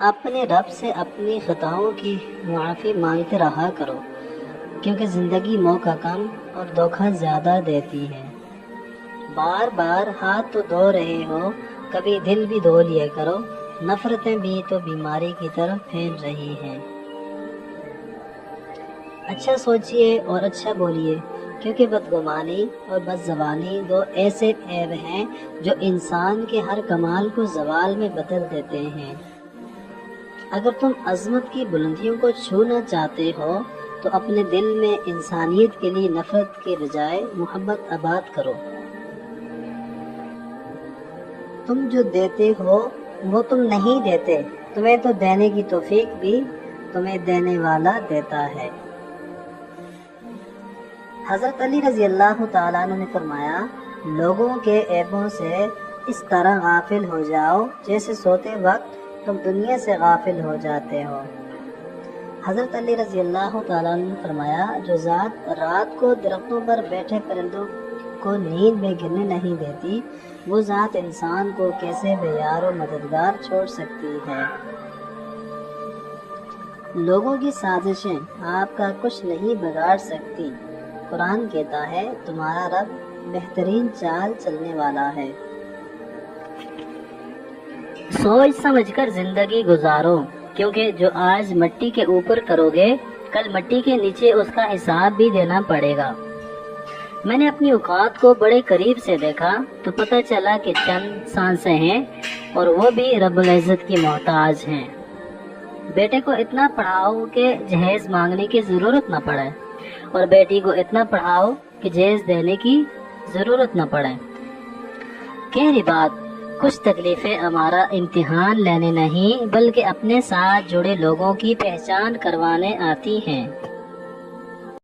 اپنے رب سے اپنی خطاؤں کی معافی مانگتے رہا کرو، کیونکہ زندگی موقع کم اور دھوکہ زیادہ دیتی ہے۔ بار بار ہاتھ تو دھو رہے ہو، کبھی دل بھی دھو لیا کرو، نفرتیں بھی تو بیماری کی طرف پھیل رہی ہیں۔ اچھا سوچئے اور اچھا بولیے، کیونکہ بدگمانی اور بدزبانی دو ایسے عیب ہیں جو انسان کے ہر کمال کو زوال میں بدل دیتے ہیں۔ اگر تم عظمت کی بلندیوں کو چھونا چاہتے ہو تو اپنے دل میں انسانیت کے لیے نفرت کے بجائے محبت آباد کرو۔ تم جو دیتے ہو وہ تم نہیں دیتے، تمہیں تو دینے کی توفیق بھی تمہیں دینے والا دیتا ہے۔ حضرت علی رضی اللہ تعالیٰ عنہ نے فرمایا، لوگوں کے عیبوں سے اس طرح غافل ہو جاؤ جیسے سوتے وقت تم دنیا سے غافل ہو جاتے ہو۔ حضرت علی رضی اللہ تعالیٰ عنہ نے فرمایا، جو ذات رات کو درختوں پر بیٹھے پرندوں کو نیند میں گرنے نہیں دیتی، وہ ذات انسان کو کیسے بے یار و مددگار چھوڑ سکتی ہے۔ لوگوں کی سازشیں آپ کا کچھ نہیں بگاڑ سکتی۔ قرآن کہتا ہے، تمہارا رب بہترین چال چلنے والا ہے۔ سوچ سمجھ کر زندگی گزارو، کیونکہ جو آج مٹی کے اوپر کرو گے کل مٹی کے نیچے اس کا حساب بھی دینا پڑے گا۔ میں نے اپنی اوقات کو بڑے قریب سے دیکھا تو پتہ چلا کہ چند سانسیں ہیں اور وہ بھی رب العزت کی محتاج ہیں۔ بیٹے کو اتنا پڑھاؤ کہ جہیز مانگنے کی ضرورت نہ پڑے، اور بیٹی کو اتنا پڑھاؤ کہ جہیز دینے کی ضرورت نہ پڑے۔ گہری بات، کچھ تکلیفیں ہمارا امتحان لینے نہیں بلکہ اپنے ساتھ جڑے لوگوں کی پہچان کروانے آتی ہیں۔